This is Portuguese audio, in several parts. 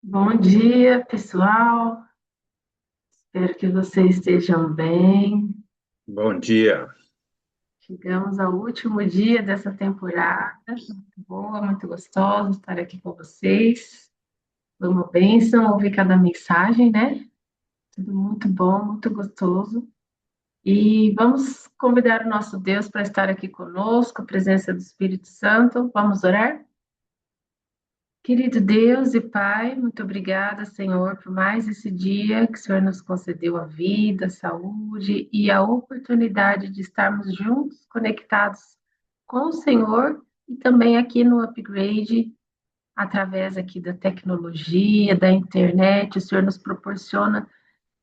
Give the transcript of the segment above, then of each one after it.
Bom dia, pessoal. Espero que vocês estejam bem. Bom dia. Chegamos ao último dia dessa temporada. Muito boa, muito gostoso estar aqui com vocês. Foi uma bênção ouvir cada mensagem, né? Tudo muito bom, muito gostoso. E vamos convidar o nosso Deus para estar aqui conosco, a presença do Espírito Santo. Vamos orar? Querido Deus e Pai, muito obrigada, Senhor, por mais esse dia que o Senhor nos concedeu a vida, a saúde e a oportunidade de estarmos juntos, conectados com o Senhor e também aqui no Upgrade, através aqui da tecnologia, da internet. O Senhor nos proporciona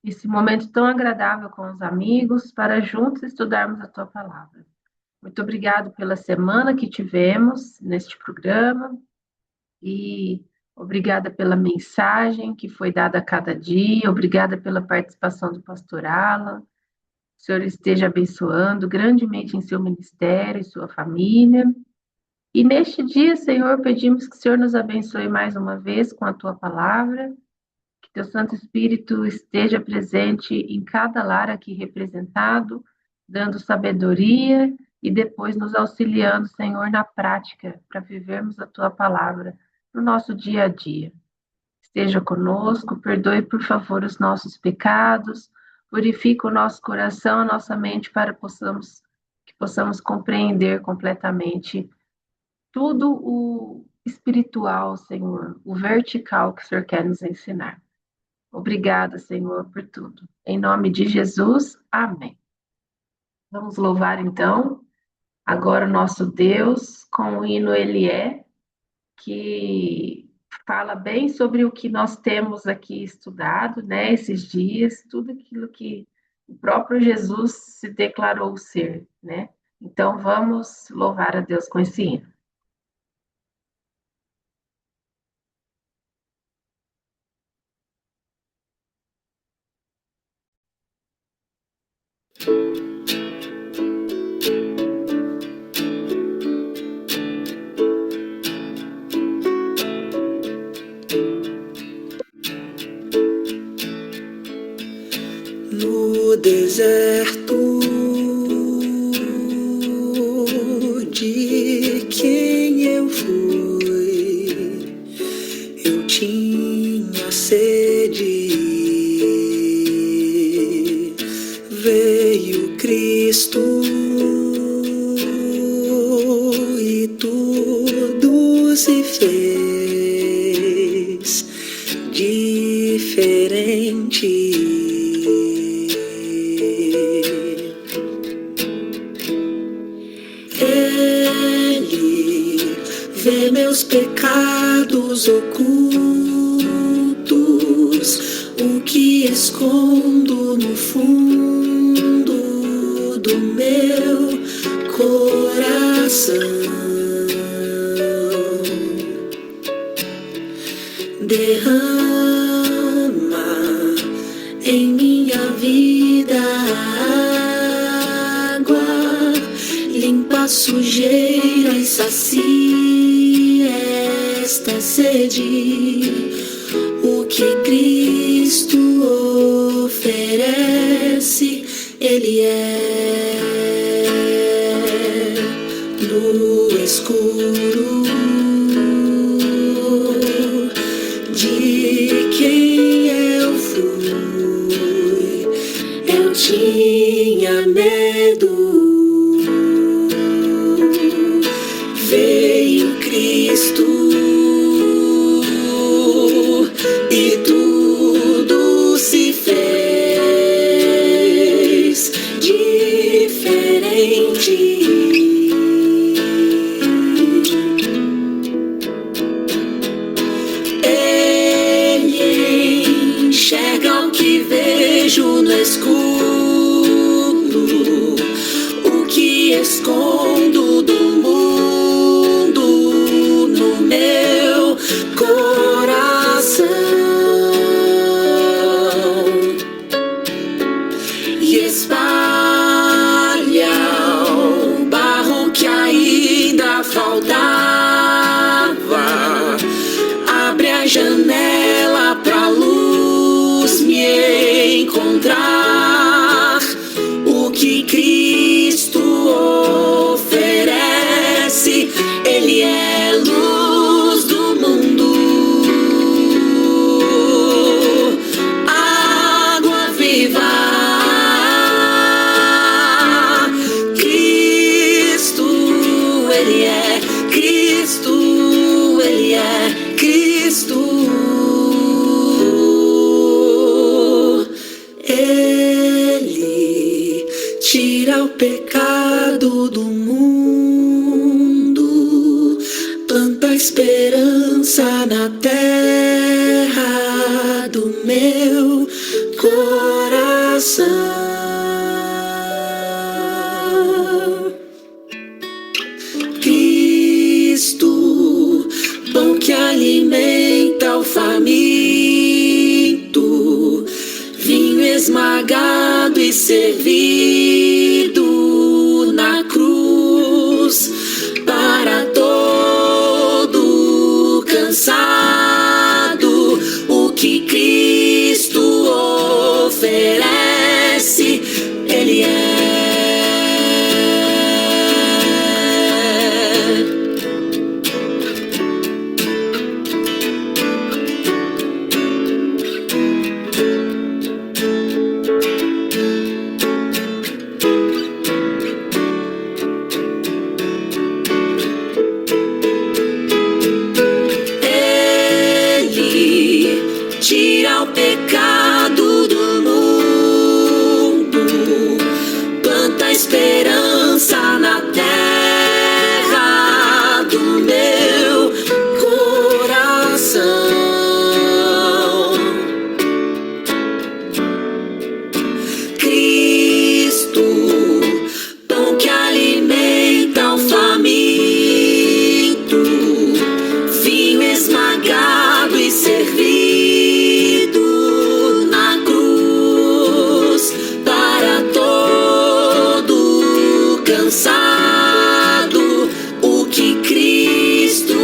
esse momento tão agradável com os amigos para juntos estudarmos a Tua palavra. Muito obrigado pela semana que tivemos neste programa e obrigada pela mensagem que foi dada a cada dia, obrigada pela participação do pastor Alan. O Senhor esteja abençoando grandemente em seu ministério e sua família. E neste dia, Senhor, pedimos que o Senhor nos abençoe mais uma vez com a tua palavra, que teu Santo Espírito esteja presente em cada lar aqui representado, dando sabedoria e depois nos auxiliando, Senhor, na prática, para vivermos a tua palavra no nosso dia a dia. Esteja conosco, perdoe, por favor, os nossos pecados, purifique o nosso coração, a nossa mente, para que possamos compreender completamente tudo o espiritual, Senhor, o vertical que o Senhor quer nos ensinar. Obrigada, Senhor, por tudo. Em nome de Jesus, amém. Vamos louvar, então, agora o nosso Deus com o hino Ele é, que fala bem sobre o que nós temos aqui estudado, né, esses dias, tudo aquilo que o próprio Jesus se declarou ser, né? Então vamos louvar a Deus com esse hino. No deserto de quem eu fui, eu tinha sede. Veio Cristo e tudo se fez diferente. Ele vê meus pecados ocultos, o que escondo no fundo do meu coração. Derrama em minha vida água, limpa a sujeira e sacia esta sede. O que Cristo oferece, Ele é no escuro de quem eu fui. Eu tinha medo. Veio Cristo e tudo se fez diferente. Ele enxerga o que vejo no escuro, o que escondo do mundo no meu coração, e espalha o barro que ainda faltava. Abre a janela pecado do mundo, planta esperança na terra do meu coração. Cristo, pão que alimenta o faminto, vinho esmagado e servido na cruz para todo cansado. O que Cristo oferece, Ele é. Tira o pecado do mundo, planta esperança na terra do meu coração. Cristo, pão que alimenta o faminto, vinho esmagado e servido cansado. O que Cristo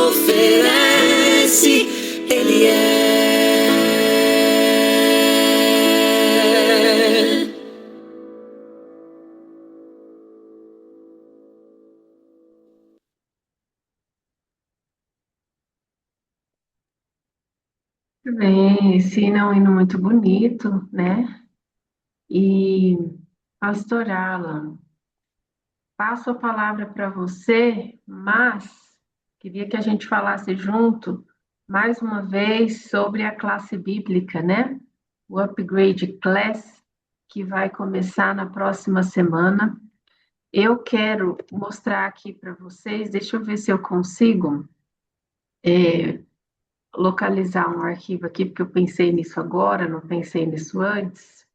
oferece, Ele é. Muito bem, ensina um hino muito bonito, né? E, pastor Alan, passo a palavra para você, mas queria que a gente falasse junto mais uma vez sobre a classe bíblica, né? O Upgrade Class, que vai começar na próxima semana. Eu quero mostrar aqui para vocês, deixa eu ver se eu consigo localizar um arquivo aqui, porque eu pensei nisso agora, não pensei nisso antes.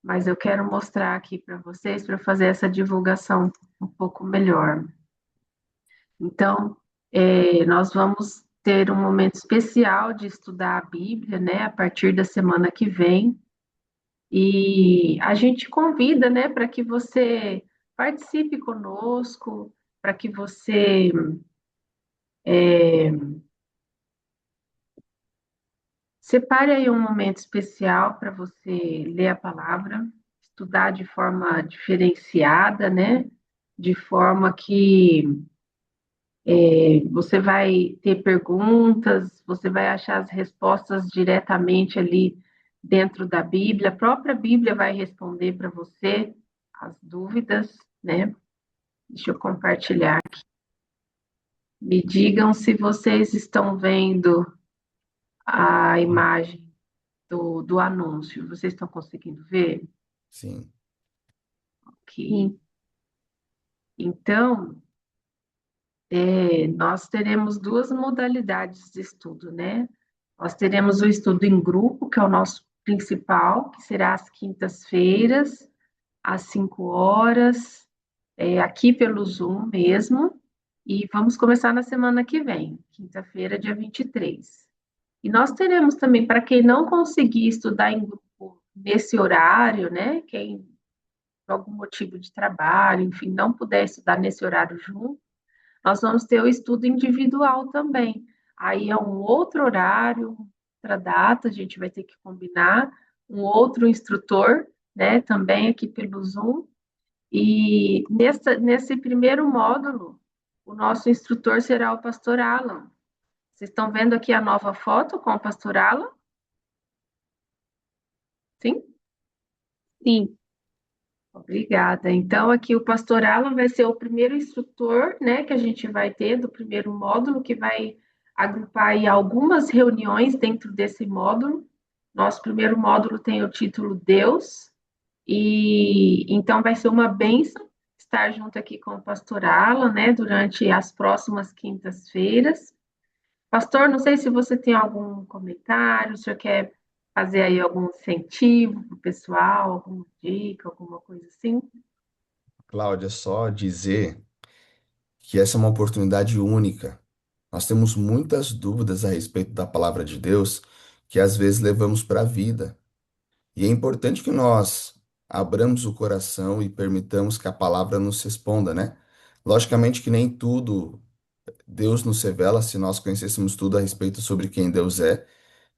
Mas eu quero mostrar aqui para vocês para fazer essa divulgação um pouco melhor. Então, nós vamos ter um momento especial de estudar a Bíblia, né, a partir da semana que vem. E a gente convida, né, para que você participe conosco, para que você separe aí um momento especial para você ler a palavra, estudar de forma diferenciada, né? De forma que você vai ter perguntas, você vai achar as respostas diretamente ali dentro da Bíblia. A própria Bíblia vai responder para você as dúvidas, né? Deixa eu compartilhar aqui. Me digam se vocês estão vendo a imagem do anúncio. Vocês estão conseguindo ver? Sim. Ok. Então, nós teremos duas modalidades de estudo, né? Nós teremos o estudo em grupo, que é o nosso principal, que será às quintas-feiras, às 5 horas, aqui pelo Zoom mesmo, e vamos começar na semana que vem, quinta-feira, dia 23. E nós teremos também, para quem não conseguir estudar em grupo nesse horário, né? Quem, por algum motivo de trabalho, enfim, não puder estudar nesse horário junto, nós vamos ter o estudo individual também. Aí é um outro horário, outra data, a gente vai ter que combinar, um outro instrutor, né, também aqui pelo Zoom. E nesse primeiro módulo, o nosso instrutor será o pastor Alan. Vocês estão vendo aqui a nova foto com o pastor Alan? Sim? Sim. Obrigada. Então, aqui o pastor Alan vai ser o primeiro instrutor, né, que a gente vai ter do primeiro módulo, que vai agrupar aí algumas reuniões dentro desse módulo. Nosso primeiro módulo tem o título Deus, E então vai ser uma bênção estar junto aqui com o pastor Alan, né, durante as próximas quintas-feiras. Pastor, não sei se você tem algum comentário, o senhor quer fazer aí algum incentivo para o pessoal, alguma dica, alguma coisa assim? Cláudia, só dizer que essa é uma oportunidade única. Nós temos muitas dúvidas a respeito da palavra de Deus que às vezes levamos para a vida. E é importante que nós abramos o coração e permitamos que a palavra nos responda, né? Logicamente que nem tudo Deus nos revela, se nós conhecêssemos tudo a respeito sobre quem Deus é,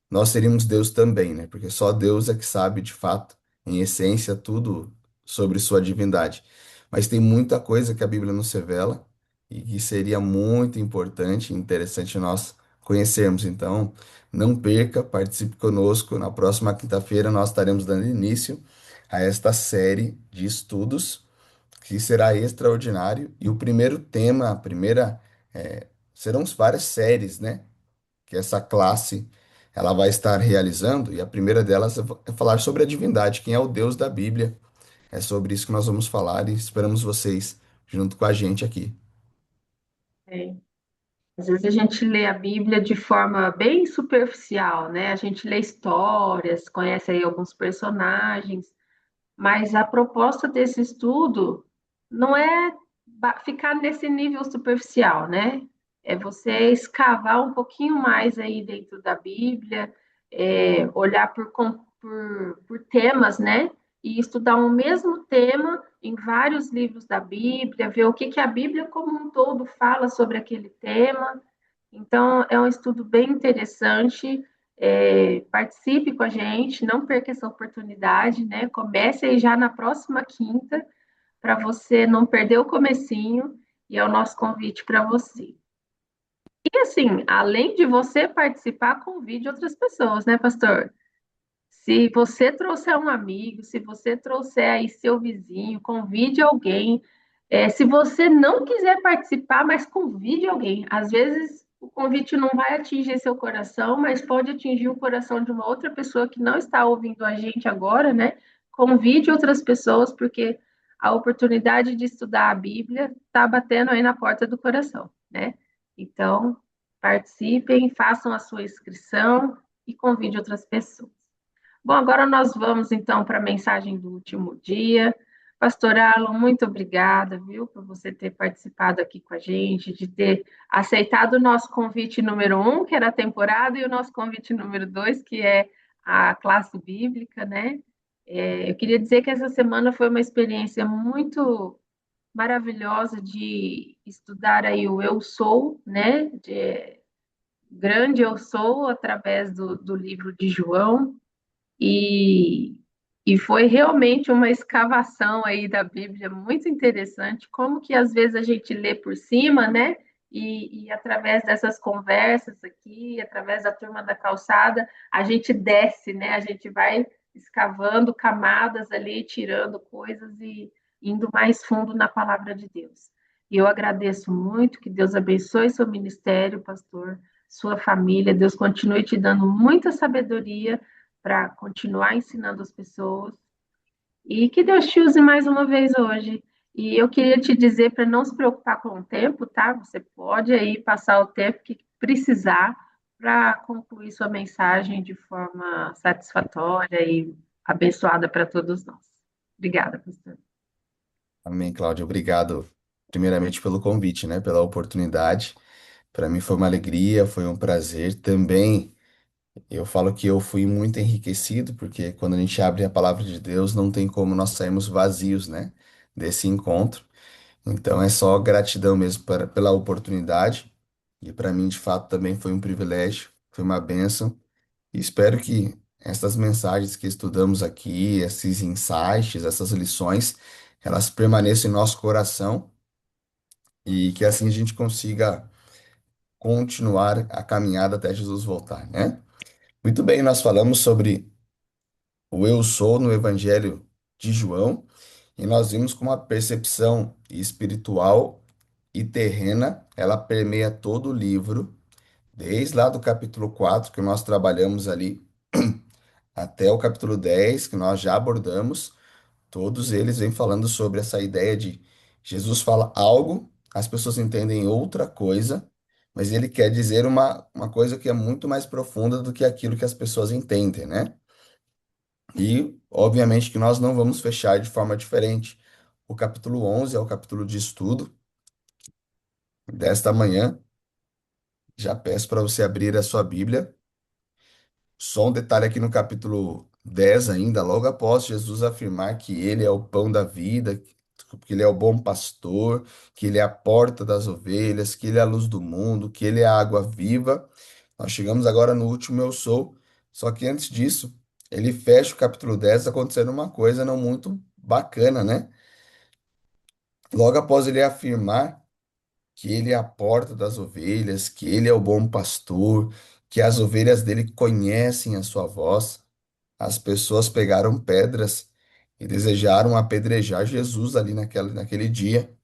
nós seríamos Deus também, né? Porque só Deus é que sabe de fato, em essência, tudo sobre sua divindade. Mas tem muita coisa que a Bíblia nos revela e que seria muito importante e interessante nós conhecermos. Então, não perca, participe conosco. Na próxima quinta-feira nós estaremos dando início a esta série de estudos que será extraordinário. E o primeiro tema, a primeira, serão várias séries, né? Que essa classe ela vai estar realizando, e a primeira delas é falar sobre a divindade, quem é o Deus da Bíblia. É sobre isso que nós vamos falar e esperamos vocês junto com a gente aqui. É. Às vezes a gente lê a Bíblia de forma bem superficial, né? A gente lê histórias, conhece aí alguns personagens, mas a proposta desse estudo não é ficar nesse nível superficial, né? É você escavar um pouquinho mais aí dentro da Bíblia, olhar por temas, né? E estudar o mesmo tema em vários livros da Bíblia, ver o que, que a Bíblia como um todo fala sobre aquele tema. Então, é um estudo bem interessante. Participe com a gente, não perca essa oportunidade, né? Comece aí já na próxima quinta, para você não perder o comecinho, e é o nosso convite para você. E assim, além de você participar, convide outras pessoas, né, pastor? Se você trouxer um amigo, se você trouxer aí seu vizinho, convide alguém. Se você não quiser participar, mas convide alguém. Às vezes o convite não vai atingir seu coração, mas pode atingir o coração de uma outra pessoa que não está ouvindo a gente agora, né? Convide outras pessoas, porque a oportunidade de estudar a Bíblia está batendo aí na porta do coração, né? Então, participem, façam a sua inscrição e convide outras pessoas. Bom, agora nós vamos então para a mensagem do último dia. Pastor Alan, muito obrigada, viu, por você ter participado aqui com a gente, de ter aceitado o nosso convite número um, que era a temporada, e o nosso convite número dois, que é a classe bíblica, né? Eu queria dizer que essa semana foi uma experiência muito maravilhosa de estudar aí o Eu Sou, né? Grande Eu Sou, através do livro de João. E, e foi realmente uma escavação aí da Bíblia muito interessante, como que às vezes a gente lê por cima, né? E através dessas conversas aqui, através da turma da calçada, a gente desce, né? A gente vai escavando camadas ali, tirando coisas e indo mais fundo na palavra de Deus. E eu agradeço muito, que Deus abençoe seu ministério, pastor, sua família, Deus continue te dando muita sabedoria para continuar ensinando as pessoas. E que Deus te use mais uma vez hoje. E eu queria te dizer para não se preocupar com o tempo, tá? Você pode aí passar o tempo que precisar para concluir sua mensagem de forma satisfatória e abençoada para todos nós. Obrigada, pastor. Amém, Cláudia. Obrigado, primeiramente, pelo convite, né? Pela oportunidade. Para mim foi uma alegria, foi um prazer. Também eu falo que eu fui muito enriquecido, porque quando a gente abre a palavra de Deus, não tem como nós sairmos vazios, né? Desse encontro. Então é só gratidão mesmo pela oportunidade. E para mim, de fato, também foi um privilégio, foi uma bênção. E espero que essas mensagens que estudamos aqui, esses insights, essas lições, elas permaneçam em nosso coração e que assim a gente consiga continuar a caminhada até Jesus voltar, né? Muito bem, nós falamos sobre o eu sou no Evangelho de João e nós vimos como a percepção espiritual e terrena, ela permeia todo o livro, desde lá do capítulo 4 que nós trabalhamos ali, até o capítulo 10 que nós já abordamos, Todos eles vêm falando sobre essa ideia de Jesus fala algo, as pessoas entendem outra coisa, mas ele quer dizer uma coisa que é muito mais profunda do que aquilo que as pessoas entendem, né? E, obviamente, que nós não vamos fechar de forma diferente. O capítulo 11 é o capítulo de estudo desta manhã. Já peço para você abrir a sua Bíblia. Só um detalhe aqui no capítulo 10 ainda, logo após Jesus afirmar que ele é o pão da vida, que ele é o bom pastor, que ele é a porta das ovelhas, que ele é a luz do mundo, que ele é a água viva. Nós chegamos agora no último eu sou. Só que antes disso, ele fecha o capítulo 10 acontecendo uma coisa não muito bacana, né? Logo após ele afirmar que ele é a porta das ovelhas, que ele é o bom pastor, que as ovelhas dele conhecem a sua voz. As pessoas pegaram pedras e desejaram apedrejar Jesus ali naquele dia.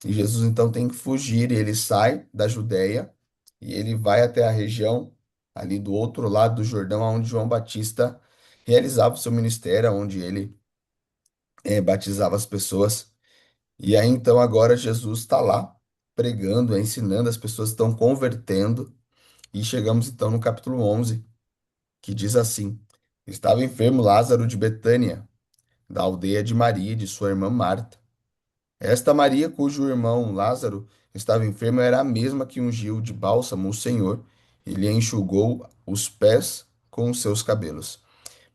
E Jesus então tem que fugir, e ele sai da Judéia e ele vai até a região ali do outro lado do Jordão, onde João Batista realizava o seu ministério, onde ele batizava as pessoas. E aí então agora Jesus está lá pregando, ensinando, as pessoas estão convertendo. E chegamos então no capítulo 11, que diz assim: Estava enfermo Lázaro de Betânia, da aldeia de Maria e de sua irmã Marta. Esta Maria, cujo irmão Lázaro estava enfermo, era a mesma que ungiu de bálsamo o Senhor e lhe enxugou os pés com os seus cabelos.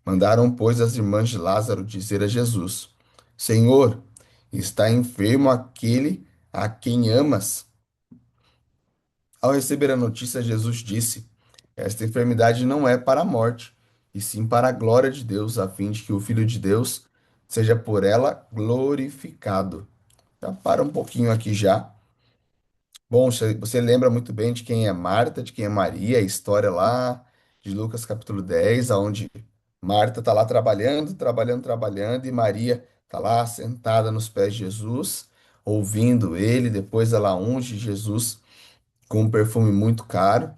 Mandaram, pois, as irmãs de Lázaro dizer a Jesus: Senhor, está enfermo aquele a quem amas. Ao receber a notícia, Jesus disse: Esta enfermidade não é para a morte, e sim para a glória de Deus, a fim de que o Filho de Deus seja por ela glorificado. Já para um pouquinho aqui já. Bom, você lembra muito bem de quem é Marta, de quem é Maria, a história lá de Lucas capítulo 10, onde Marta está lá trabalhando, trabalhando, trabalhando, e Maria está lá sentada nos pés de Jesus, ouvindo ele. Depois ela unge Jesus com um perfume muito caro.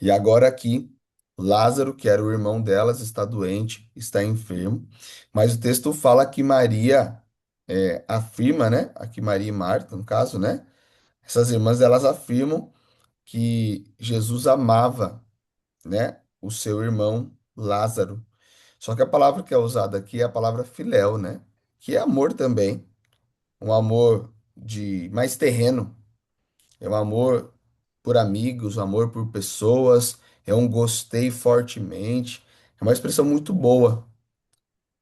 E agora aqui, Lázaro, que era o irmão delas, está doente, está enfermo. Mas o texto fala que Maria afirma, né? Aqui Maria e Marta, no caso, né? Essas irmãs, elas afirmam que Jesus amava, né? O seu irmão Lázaro. Só que a palavra que é usada aqui é a palavra filéu, né? Que é amor também. Um amor de mais terreno. É um amor por amigos, um amor por pessoas, é um gostei fortemente. É uma expressão muito boa.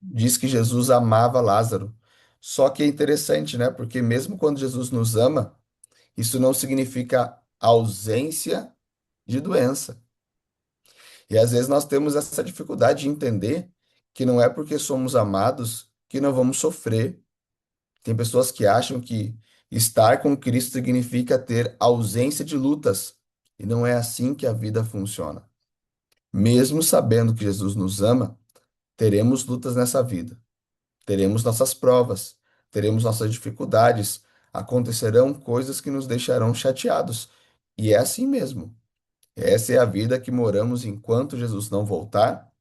Diz que Jesus amava Lázaro. Só que é interessante, né? Porque mesmo quando Jesus nos ama, isso não significa ausência de doença. E às vezes nós temos essa dificuldade de entender que não é porque somos amados que não vamos sofrer. Tem pessoas que acham que estar com Cristo significa ter ausência de lutas. E não é assim que a vida funciona. Mesmo sabendo que Jesus nos ama, teremos lutas nessa vida. Teremos nossas provas, teremos nossas dificuldades, acontecerão coisas que nos deixarão chateados. E é assim mesmo. Essa é a vida que moramos enquanto Jesus não voltar.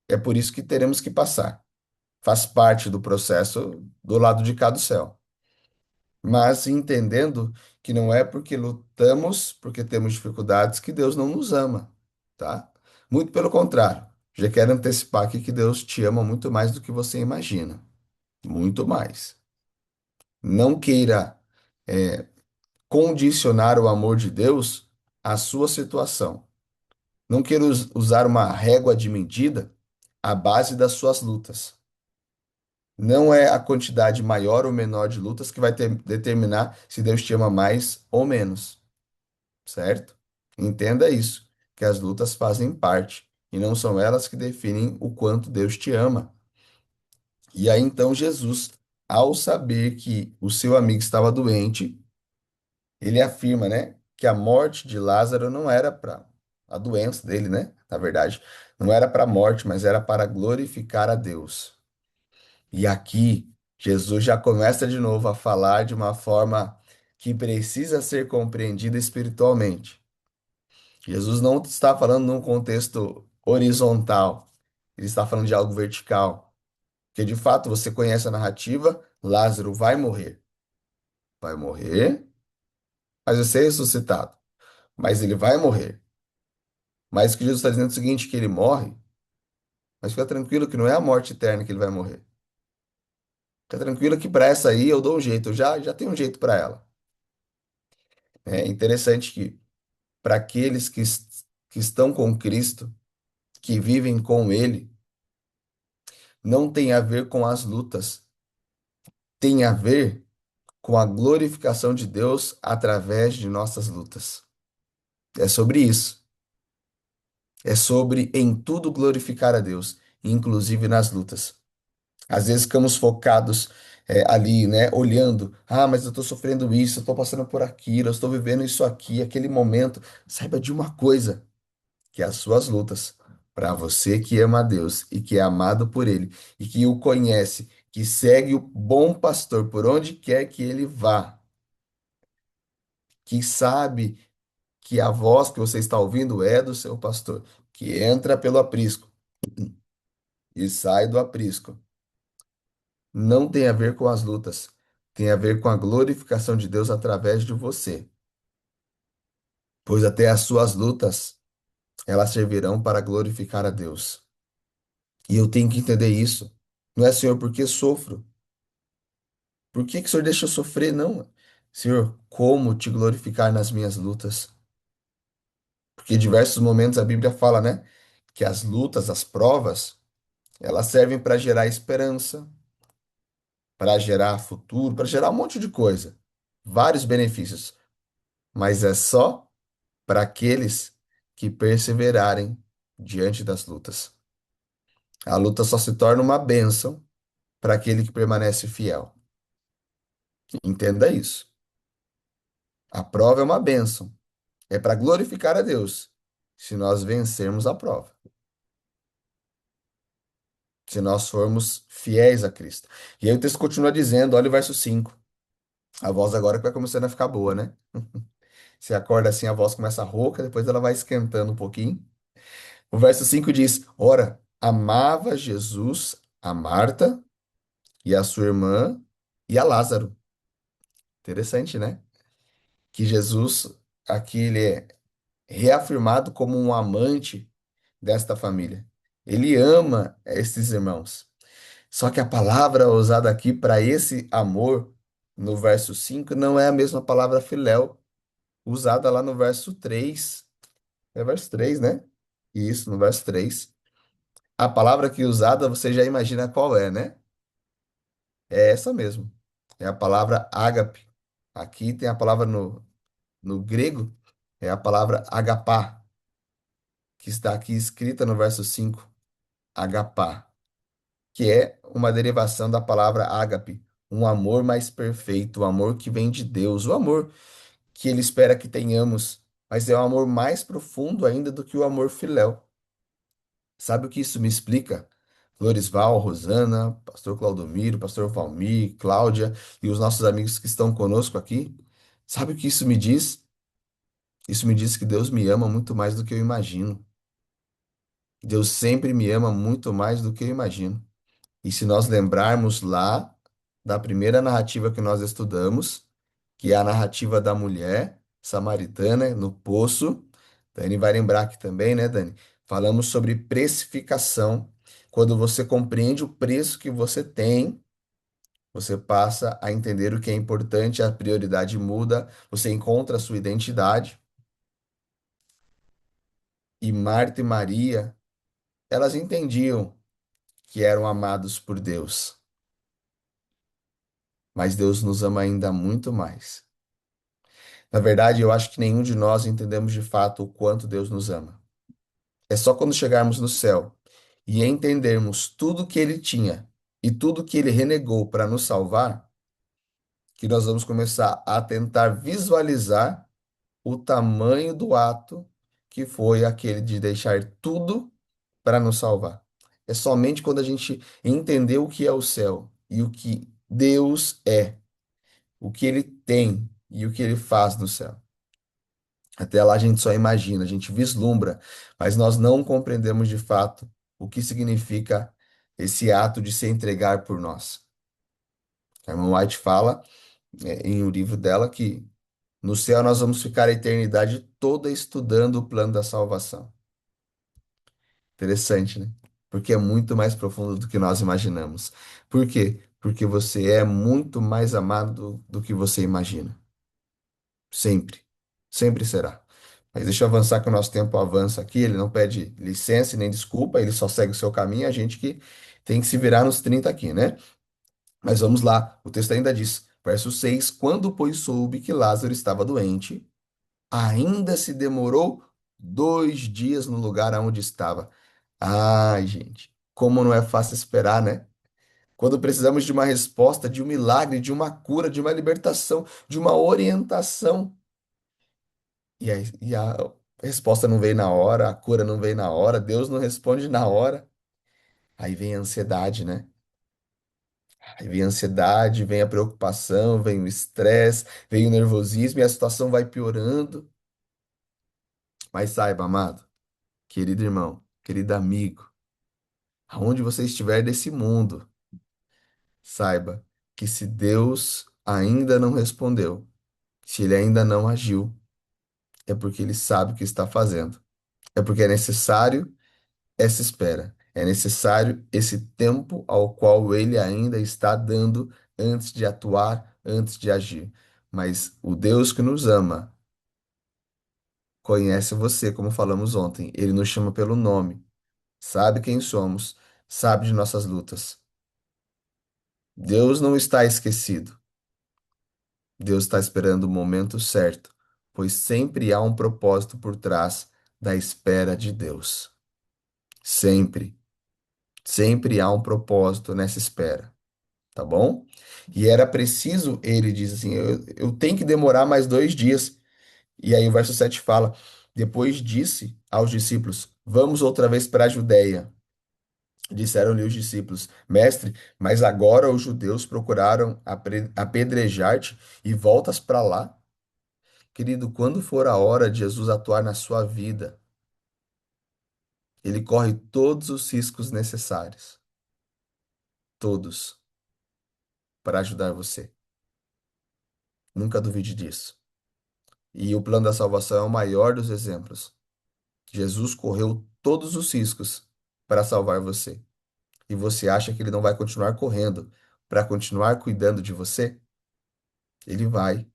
É por isso que teremos que passar. Faz parte do processo do lado de cá do céu. Mas entendendo que não é porque lutamos, porque temos dificuldades, que Deus não nos ama, tá? Muito pelo contrário. Já quero antecipar aqui que Deus te ama muito mais do que você imagina. Muito mais. Não queira condicionar o amor de Deus à sua situação. Não queira usar uma régua de medida à base das suas lutas. Não é a quantidade maior ou menor de lutas que vai determinar se Deus te ama mais ou menos, certo? Entenda isso, que as lutas fazem parte e não são elas que definem o quanto Deus te ama. E aí então Jesus, ao saber que o seu amigo estava doente, ele afirma, né, que a morte de Lázaro não era para a doença dele, né? Na verdade, não era para a morte, mas era para glorificar a Deus. E aqui, Jesus já começa de novo a falar de uma forma que precisa ser compreendida espiritualmente. Jesus não está falando num contexto horizontal, ele está falando de algo vertical. Porque de fato você conhece a narrativa, Lázaro vai morrer, mas vai ser ressuscitado, mas ele vai morrer. Mas o que Jesus está dizendo é o seguinte, que ele morre, mas fica tranquilo que não é a morte eterna que ele vai morrer. Fica tranquilo que para essa aí eu dou um jeito, eu já tenho um jeito para ela. É interessante que para aqueles que estão com Cristo, que vivem com Ele, não tem a ver com as lutas, tem a ver com a glorificação de Deus através de nossas lutas. É sobre isso. É sobre em tudo glorificar a Deus, inclusive nas lutas. Às vezes ficamos focados ali, né, olhando, mas eu estou sofrendo isso, eu estou passando por aquilo, eu estou vivendo isso aqui, aquele momento. Saiba de uma coisa, que as suas lutas, para você que ama a Deus e que é amado por Ele e que o conhece, que segue o bom pastor por onde quer que ele vá, que sabe que a voz que você está ouvindo é do seu pastor, que entra pelo aprisco e sai do aprisco. Não tem a ver com as lutas, tem a ver com a glorificação de Deus através de você, pois até as suas lutas, elas servirão para glorificar a Deus. E eu tenho que entender isso. Não é, Senhor, porque sofro. Por que que o Senhor deixa eu sofrer? Não. Senhor, como te glorificar nas minhas lutas? Porque em diversos momentos a Bíblia fala, né, que as lutas, as provas, elas servem para gerar esperança, para gerar futuro, para gerar um monte de coisa. Vários benefícios. Mas é só para aqueles que perseverarem diante das lutas. A luta só se torna uma bênção para aquele que permanece fiel. Entenda isso. A prova é uma bênção. É para glorificar a Deus, se nós vencermos a prova, se nós formos fiéis a Cristo. E aí o texto continua dizendo, olha o verso 5. A voz agora que vai começando a ficar boa, né? Você acorda assim, a voz começa rouca, depois ela vai esquentando um pouquinho. O verso 5 diz: Ora, amava Jesus a Marta e a sua irmã e a Lázaro. Interessante, né? Que Jesus, aqui ele é reafirmado como um amante desta família. Ele ama esses irmãos. Só que a palavra usada aqui para esse amor, no verso 5 não é a mesma palavra filéu, usada lá no verso 3. É verso 3, né? Isso, no verso 3. A palavra que é usada, você já imagina qual é, né? É essa mesmo. É a palavra ágape. Aqui tem a palavra no grego, é a palavra agapá, que está aqui escrita no verso 5. Agapá, que é uma derivação da palavra ágape, um amor mais perfeito, o amor que vem de Deus, o amor que ele espera que tenhamos, mas é um amor mais profundo ainda do que o amor filéu. Sabe o que isso me explica? Floresval, Rosana, pastor Claudomiro, pastor Valmir, Cláudia e os nossos amigos que estão conosco aqui. Sabe o que isso me diz? Isso me diz que Deus me ama muito mais do que eu imagino. Deus sempre me ama muito mais do que eu imagino. E se nós lembrarmos lá da primeira narrativa que nós estudamos, que é a narrativa da mulher samaritana no poço, Dani vai lembrar aqui também, né, Dani? Falamos sobre precificação. Quando você compreende o preço que você tem, você passa a entender o que é importante, a prioridade muda, você encontra a sua identidade. E Marta e Maria, elas entendiam que eram amados por Deus, mas Deus nos ama ainda muito mais. Na verdade, eu acho que nenhum de nós entendemos de fato o quanto Deus nos ama. É só quando chegarmos no céu e entendermos tudo que Ele tinha e tudo que Ele renegou para nos salvar, que nós vamos começar a tentar visualizar o tamanho do ato que foi aquele de deixar tudo para nos salvar. É somente quando a gente entender o que é o céu e o que Deus é, o que Ele tem e o que Ele faz no céu. Até lá a gente só imagina, a gente vislumbra, mas nós não compreendemos de fato o que significa esse ato de se entregar por nós. A irmã White fala, em um livro dela que no céu nós vamos ficar a eternidade toda estudando o plano da salvação. Interessante, né? Porque é muito mais profundo do que nós imaginamos. Por quê? Porque você é muito mais amado do que você imagina. Sempre. Sempre será. Mas deixa eu avançar que o nosso tempo avança aqui. Ele não pede licença e nem desculpa, ele só segue o seu caminho. A gente que tem que se virar nos 30 aqui, né? Mas vamos lá. O texto ainda diz, verso 6: Quando, pois, soube que Lázaro estava doente, ainda se demorou 2 dias no lugar aonde estava. Ai, gente, como não é fácil esperar, né? Quando precisamos de uma resposta, de um milagre, de uma cura, de uma libertação, de uma orientação. E a resposta não veio na hora, a cura não veio na hora, Deus não responde na hora. Aí vem a ansiedade, né? Aí vem a ansiedade, vem a preocupação, vem o estresse, vem o nervosismo e a situação vai piorando. Mas saiba, amado, querido irmão, querido amigo, aonde você estiver desse mundo, saiba que se Deus ainda não respondeu, se ele ainda não agiu, é porque ele sabe o que está fazendo. É porque é necessário essa espera. É necessário esse tempo ao qual ele ainda está dando antes de atuar, antes de agir. Mas o Deus que nos ama conhece você, como falamos ontem. Ele nos chama pelo nome, sabe quem somos, sabe de nossas lutas. Deus não está esquecido. Deus está esperando o momento certo, pois sempre há um propósito por trás da espera de Deus. Sempre, sempre há um propósito nessa espera, tá bom? E era preciso, ele diz assim, eu tenho que demorar mais 2 dias. E aí o verso 7 fala, depois disse aos discípulos, vamos outra vez para a Judéia. Disseram-lhe os discípulos, mestre, mas agora os judeus procuraram apedrejar-te e voltas para lá? Querido, quando for a hora de Jesus atuar na sua vida, ele corre todos os riscos necessários, todos, para ajudar você. Nunca duvide disso. E o plano da salvação é o maior dos exemplos. Jesus correu todos os riscos para salvar você. E você acha que ele não vai continuar correndo para continuar cuidando de você? Ele vai.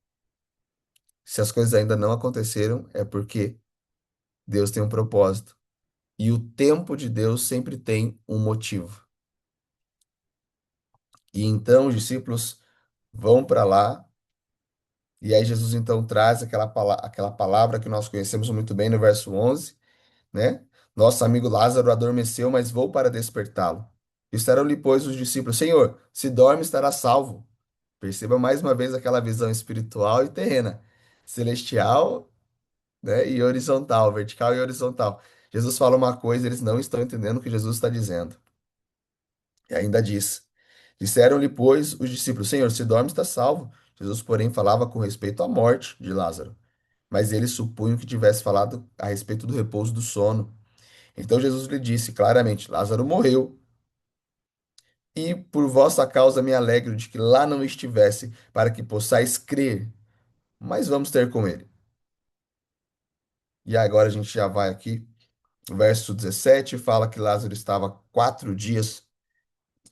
Se as coisas ainda não aconteceram, é porque Deus tem um propósito. E o tempo de Deus sempre tem um motivo. E então os discípulos vão para lá, e aí Jesus então traz aquela palavra que nós conhecemos muito bem no verso 11, né? Nosso amigo Lázaro adormeceu, mas vou para despertá-lo. Disseram-lhe, pois, os discípulos: Senhor, se dorme, estará salvo. Perceba mais uma vez aquela visão espiritual e terrena, celestial, né, e horizontal, vertical e horizontal. Jesus fala uma coisa, eles não estão entendendo o que Jesus está dizendo. E ainda diz: Disseram-lhe, pois, os discípulos: Senhor, se dorme, está salvo. Jesus, porém, falava com respeito à morte de Lázaro, mas eles supunham que tivesse falado a respeito do repouso do sono. Então Jesus lhe disse claramente: Lázaro morreu, e por vossa causa me alegro de que lá não estivesse, para que possais crer, mas vamos ter com ele. E agora a gente já vai aqui, verso 17, fala que Lázaro estava 4 dias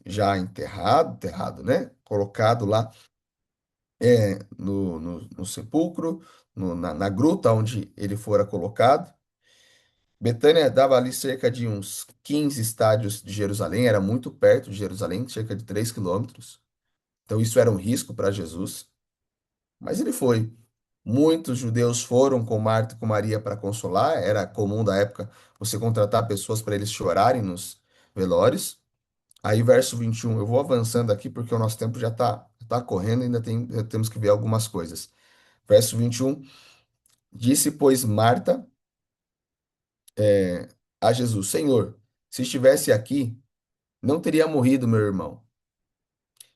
já enterrado, né? Colocado lá no sepulcro, na gruta onde ele fora colocado. Betânia dava ali cerca de uns 15 estádios de Jerusalém, era muito perto de Jerusalém, cerca de 3 quilômetros. Então isso era um risco para Jesus, mas ele foi. Muitos judeus foram com Marta e com Maria para consolar, era comum da época você contratar pessoas para eles chorarem nos velórios. Aí, verso 21, eu vou avançando aqui porque o nosso tempo já tá correndo, ainda temos que ver algumas coisas. Verso 21, disse, pois, Marta, a Jesus: Senhor, se estivesse aqui, não teria morrido meu irmão.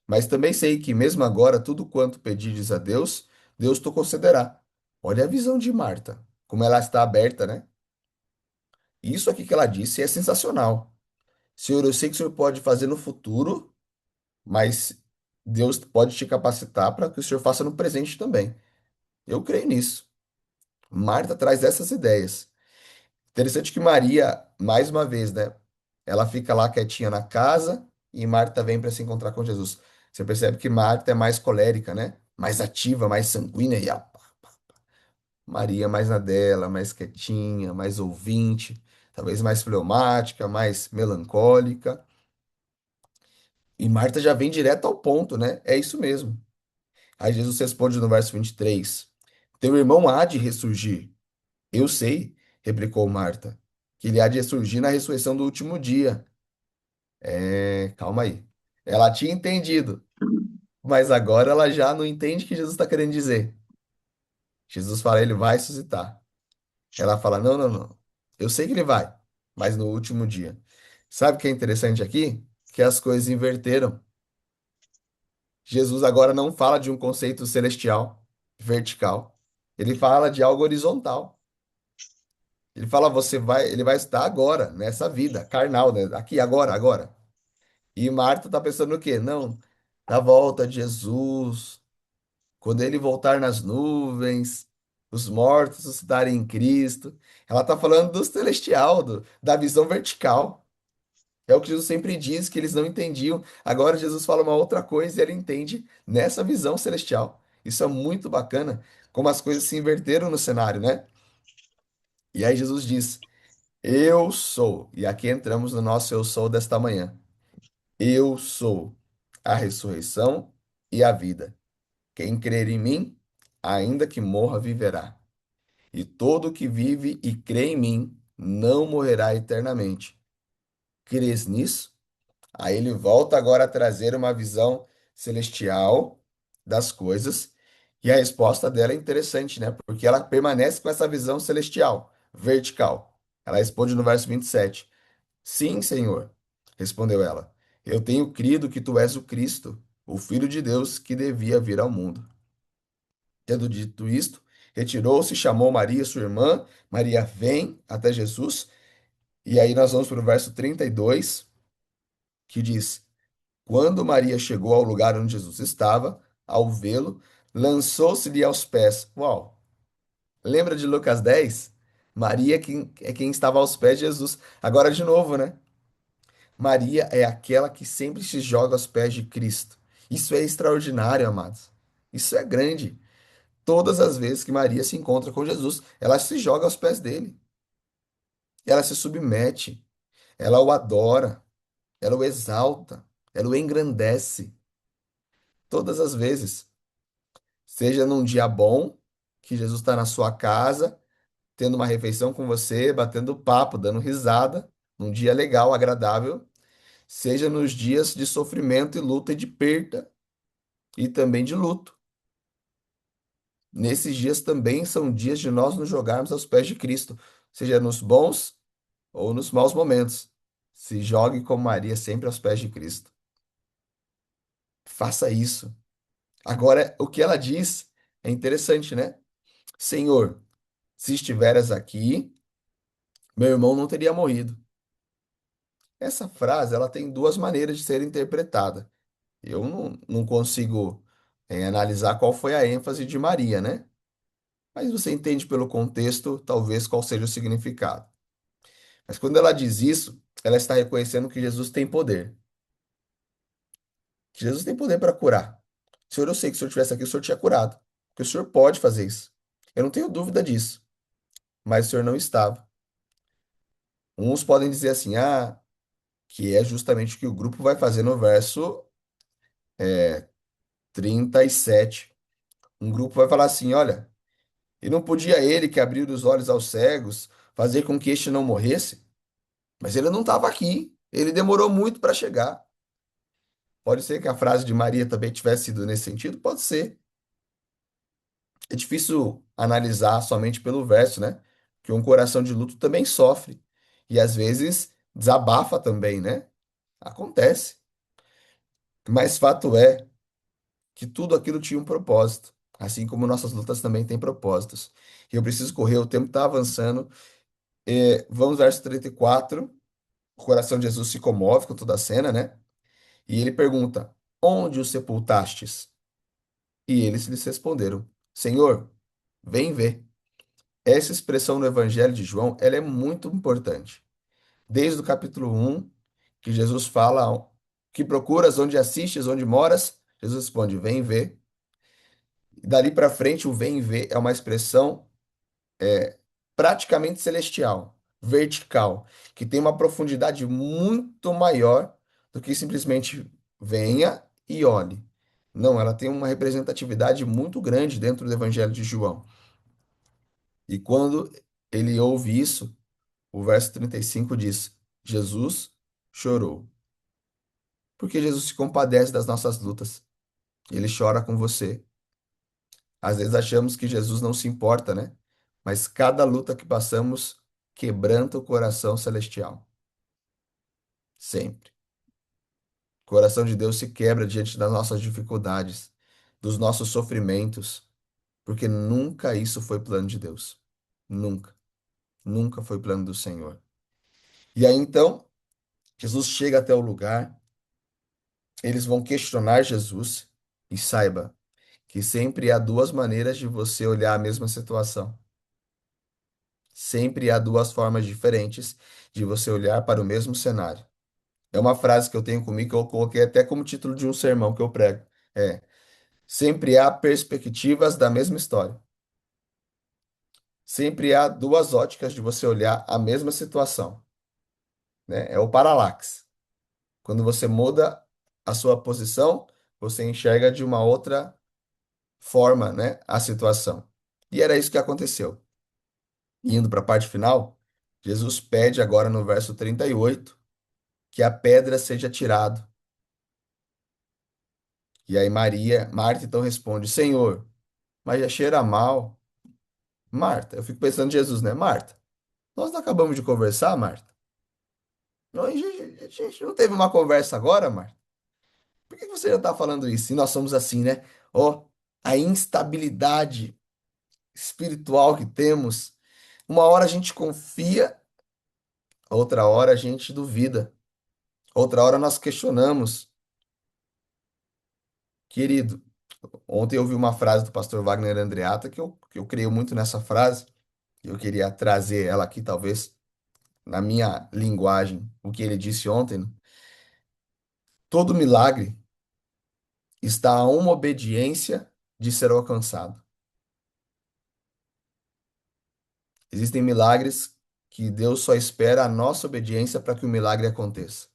Mas também sei que, mesmo agora, tudo quanto pedires a Deus, Deus te concederá. Olha a visão de Marta, como ela está aberta, né? Isso aqui que ela disse é sensacional. Senhor, eu sei que o Senhor pode fazer no futuro, mas Deus pode te capacitar para que o Senhor faça no presente também. Eu creio nisso. Marta traz essas ideias. Interessante que Maria, mais uma vez, né? Ela fica lá quietinha na casa e Marta vem para se encontrar com Jesus. Você percebe que Marta é mais colérica, né? Mais ativa, mais sanguínea e Maria mais na dela, mais quietinha, mais ouvinte, talvez mais fleumática, mais melancólica. E Marta já vem direto ao ponto, né? É isso mesmo. Aí Jesus responde no verso 23: Teu irmão há de ressurgir. Eu sei, replicou Marta, que ele há de ressurgir na ressurreição do último dia. É, calma aí. Ela tinha entendido, mas agora ela já não entende o que Jesus está querendo dizer. Jesus fala, ele vai ressuscitar. Ela fala, não, não, não. Eu sei que ele vai, mas no último dia. Sabe o que é interessante aqui? Que as coisas inverteram. Jesus agora não fala de um conceito celestial, vertical. Ele fala de algo horizontal. Ele fala, ele vai estar agora, nessa vida, carnal, né? Aqui, agora, agora. E Marta tá pensando o quê? Não, na volta de Jesus, quando ele voltar nas nuvens, os mortos ressuscitarem em Cristo. Ela tá falando do celestial, da visão vertical. É o que Jesus sempre diz, que eles não entendiam. Agora Jesus fala uma outra coisa e ele entende nessa visão celestial. Isso é muito bacana, como as coisas se inverteram no cenário, né? E aí Jesus diz: Eu sou. E aqui entramos no nosso eu sou desta manhã. Eu sou a ressurreição e a vida. Quem crer em mim, ainda que morra, viverá. E todo que vive e crê em mim não morrerá eternamente. Crês nisso? Aí ele volta agora a trazer uma visão celestial das coisas. E a resposta dela é interessante, né? Porque ela permanece com essa visão celestial, vertical. Ela responde no verso 27. Sim, Senhor, respondeu ela. Eu tenho crido que tu és o Cristo, o Filho de Deus que devia vir ao mundo. Tendo dito isto, retirou-se e chamou Maria, sua irmã. Maria vem até Jesus. E aí nós vamos para o verso 32, que diz: Quando Maria chegou ao lugar onde Jesus estava, ao vê-lo, lançou-se-lhe aos pés. Uau! Lembra de Lucas 10? Maria é quem estava aos pés de Jesus. Agora de novo, né? Maria é aquela que sempre se joga aos pés de Cristo. Isso é extraordinário, amados. Isso é grande. Todas as vezes que Maria se encontra com Jesus, ela se joga aos pés dele. Ela se submete, ela o adora, ela o exalta, ela o engrandece. Todas as vezes. Seja num dia bom, que Jesus está na sua casa, tendo uma refeição com você, batendo papo, dando risada, num dia legal, agradável. Seja nos dias de sofrimento e luta e de perda, e também de luto. Nesses dias também são dias de nós nos jogarmos aos pés de Cristo, seja nos bons ou nos maus momentos. Se jogue como Maria sempre aos pés de Cristo. Faça isso. Agora, o que ela diz é interessante, né? Senhor, se estiveras aqui, meu irmão não teria morrido. Essa frase, ela tem duas maneiras de ser interpretada. Eu não consigo, analisar qual foi a ênfase de Maria, né? Mas você entende pelo contexto, talvez, qual seja o significado. Mas quando ela diz isso, ela está reconhecendo que Jesus tem poder. Que Jesus tem poder para curar. Senhor, eu sei que se eu estivesse aqui, o Senhor tinha curado. Porque o Senhor pode fazer isso. Eu não tenho dúvida disso. Mas o Senhor não estava. Uns podem dizer assim, que é justamente o que o grupo vai fazer no verso 37. Um grupo vai falar assim, olha, e não podia ele que abriu os olhos aos cegos fazer com que este não morresse? Mas ele não estava aqui. Ele demorou muito para chegar. Pode ser que a frase de Maria também tivesse sido nesse sentido? Pode ser. É difícil analisar somente pelo verso, né? Que um coração de luto também sofre. E às vezes desabafa também, né? Acontece. Mas fato é que tudo aquilo tinha um propósito. Assim como nossas lutas também têm propósitos. E eu preciso correr, o tempo está avançando. Vamos ao verso 34. O coração de Jesus se comove com toda a cena, né? E ele pergunta: Onde o sepultastes? E eles lhes responderam: Senhor, vem ver. Essa expressão no Evangelho de João, ela é muito importante. Desde o capítulo 1, que Jesus fala: Que procuras, onde assistes, onde moras? Jesus responde: Vem ver. E dali para frente, o vem ver é uma expressão praticamente celestial, vertical, que tem uma profundidade muito maior do que simplesmente venha e olhe. Não, ela tem uma representatividade muito grande dentro do Evangelho de João. E quando ele ouve isso, o verso 35 diz: Jesus chorou. Porque Jesus se compadece das nossas lutas. Ele chora com você. Às vezes achamos que Jesus não se importa, né? Mas cada luta que passamos quebranta o coração celestial. Sempre. O coração de Deus se quebra diante das nossas dificuldades, dos nossos sofrimentos, porque nunca isso foi plano de Deus. Nunca. Nunca foi plano do Senhor. E aí então, Jesus chega até o lugar, eles vão questionar Jesus, e saiba que sempre há duas maneiras de você olhar a mesma situação. Sempre há duas formas diferentes de você olhar para o mesmo cenário. É uma frase que eu tenho comigo que eu coloquei até como título de um sermão que eu prego. É, sempre há perspectivas da mesma história. Sempre há duas óticas de você olhar a mesma situação, né? É o paralaxe. Quando você muda a sua posição, você enxerga de uma outra forma, né, a situação. E era isso que aconteceu. Indo para a parte final, Jesus pede agora no verso 38 que a pedra seja tirada. E aí Marta então responde: Senhor, mas já cheira mal. Marta, eu fico pensando em Jesus, né? Marta, nós não acabamos de conversar, Marta? A gente não teve uma conversa agora, Marta? Por que você já está falando isso? E nós somos assim, né? Ó, a instabilidade espiritual que temos. Uma hora a gente confia, outra hora a gente duvida, outra hora nós questionamos. Querido, ontem eu ouvi uma frase do pastor Wagner Andreata que eu creio muito nessa frase. Eu queria trazer ela aqui, talvez, na minha linguagem, o que ele disse ontem, né? Todo milagre está a uma obediência de ser alcançado. Existem milagres que Deus só espera a nossa obediência para que o milagre aconteça.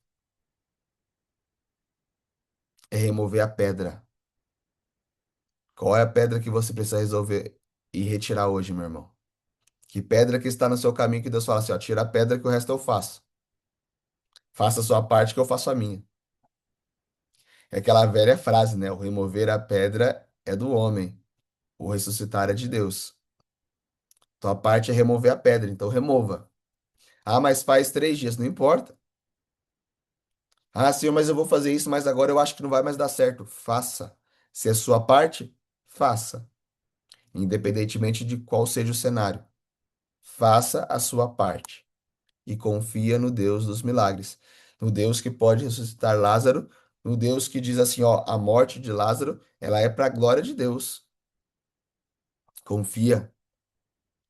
É remover a pedra. Qual é a pedra que você precisa resolver e retirar hoje, meu irmão? Que pedra que está no seu caminho que Deus fala assim, ó, tira a pedra que o resto eu faço. Faça a sua parte que eu faço a minha. É aquela velha frase, né? O remover a pedra é do homem, o ressuscitar é de Deus. Tua parte é remover a pedra, então remova. Ah, mas faz 3 dias, não importa. Ah, senhor, mas eu vou fazer isso, mas agora eu acho que não vai mais dar certo. Faça. Se é sua parte, faça. Independentemente de qual seja o cenário. Faça a sua parte. E confia no Deus dos milagres. No Deus que pode ressuscitar Lázaro. No Deus que diz assim, ó, a morte de Lázaro, ela é para a glória de Deus. Confia.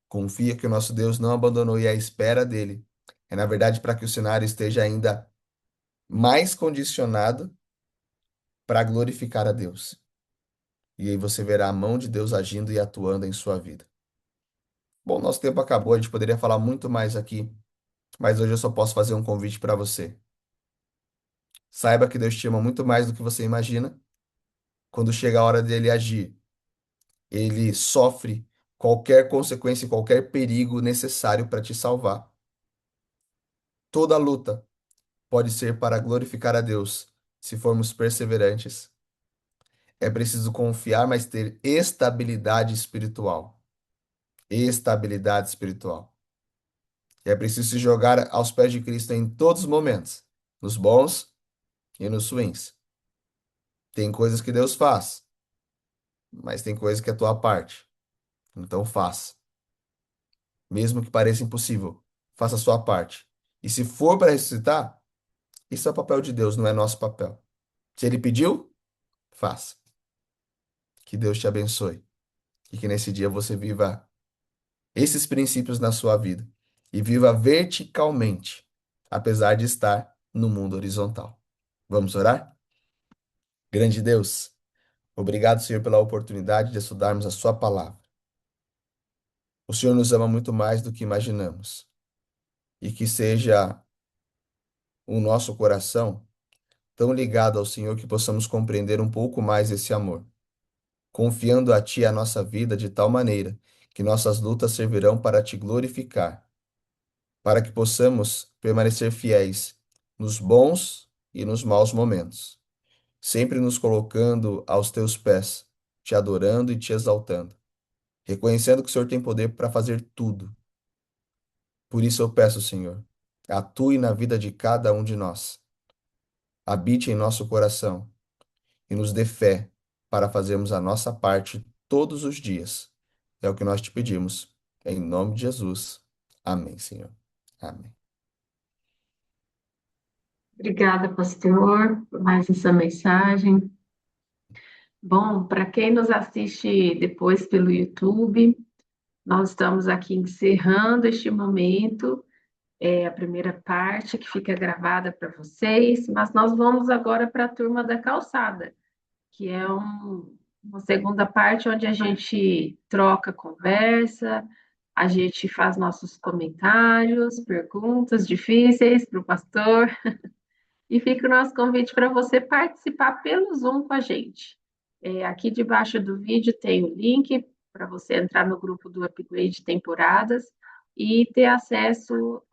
Confia que o nosso Deus não abandonou e é à espera dele. É, na verdade, para que o cenário esteja ainda mais condicionado para glorificar a Deus. E aí você verá a mão de Deus agindo e atuando em sua vida. Bom, nosso tempo acabou, a gente poderia falar muito mais aqui, mas hoje eu só posso fazer um convite para você. Saiba que Deus te ama muito mais do que você imagina. Quando chega a hora dele agir, ele sofre qualquer consequência, qualquer perigo necessário para te salvar. Toda luta pode ser para glorificar a Deus, se formos perseverantes. É preciso confiar, mas ter estabilidade espiritual. Estabilidade espiritual. É preciso se jogar aos pés de Cristo em todos os momentos, nos bons e nos ruins. Tem coisas que Deus faz, mas tem coisas que é a tua parte. Então faça. Mesmo que pareça impossível, faça a sua parte E se for para ressuscitar, isso é o papel de Deus, não é nosso papel. Se ele pediu, faça. Que Deus te abençoe e que nesse dia você viva esses princípios na sua vida e viva verticalmente, apesar de estar no mundo horizontal. Vamos orar? Grande Deus, obrigado, Senhor, pela oportunidade de estudarmos a sua palavra. O Senhor nos ama muito mais do que imaginamos e que seja o nosso coração tão ligado ao Senhor que possamos compreender um pouco mais esse amor, confiando a Ti a nossa vida de tal maneira que nossas lutas servirão para Te glorificar, para que possamos permanecer fiéis nos bons e nos maus momentos, sempre nos colocando aos Teus pés, Te adorando e Te exaltando, reconhecendo que o Senhor tem poder para fazer tudo. Por isso eu peço, Senhor, atue na vida de cada um de nós, habite em nosso coração e nos dê fé para fazermos a nossa parte todos os dias. É o que nós te pedimos. Em nome de Jesus. Amém, Senhor. Amém. Obrigada, pastor, por mais essa mensagem. Bom, para quem nos assiste depois pelo YouTube, nós estamos aqui encerrando este momento, a primeira parte que fica gravada para vocês, mas nós vamos agora para a turma da calçada, que é uma segunda parte onde a gente troca conversa, a gente faz nossos comentários, perguntas difíceis para o pastor, e fica o nosso convite para você participar pelo Zoom com a gente. Aqui debaixo do vídeo tem o link para você entrar no grupo do Upgrade Temporadas e ter acesso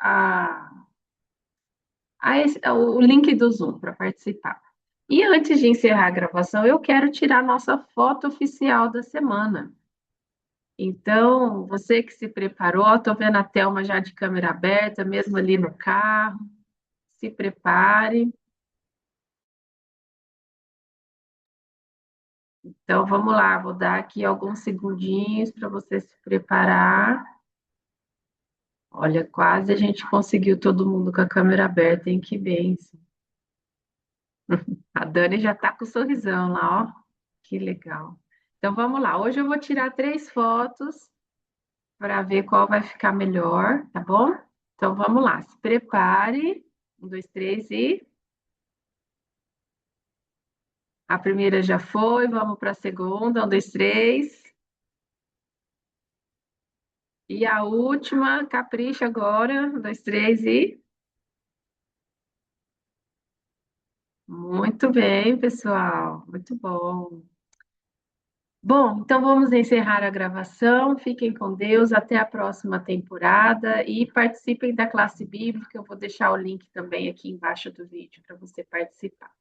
ao link do Zoom para participar. E antes de encerrar a gravação, eu quero tirar nossa foto oficial da semana. Então, você que se preparou, estou vendo a Thelma já de câmera aberta, mesmo ali no carro, se prepare. Então, vamos lá, vou dar aqui alguns segundinhos para você se preparar. Olha, quase a gente conseguiu todo mundo com a câmera aberta, hein? Que bênção. A Dani já está com o sorrisão lá, ó. Que legal. Então, vamos lá. Hoje eu vou tirar 3 fotos para ver qual vai ficar melhor, tá bom? Então, vamos lá. Se prepare. 1, 2, 3 e... A primeira já foi, vamos para a segunda. 1, 2, 3. E a última, capricha agora. 1, 2, 3 e... Muito bem, pessoal. Muito bom. Bom, então vamos encerrar a gravação. Fiquem com Deus. Até a próxima temporada e participem da classe bíblica. Eu vou deixar o link também aqui embaixo do vídeo para você participar.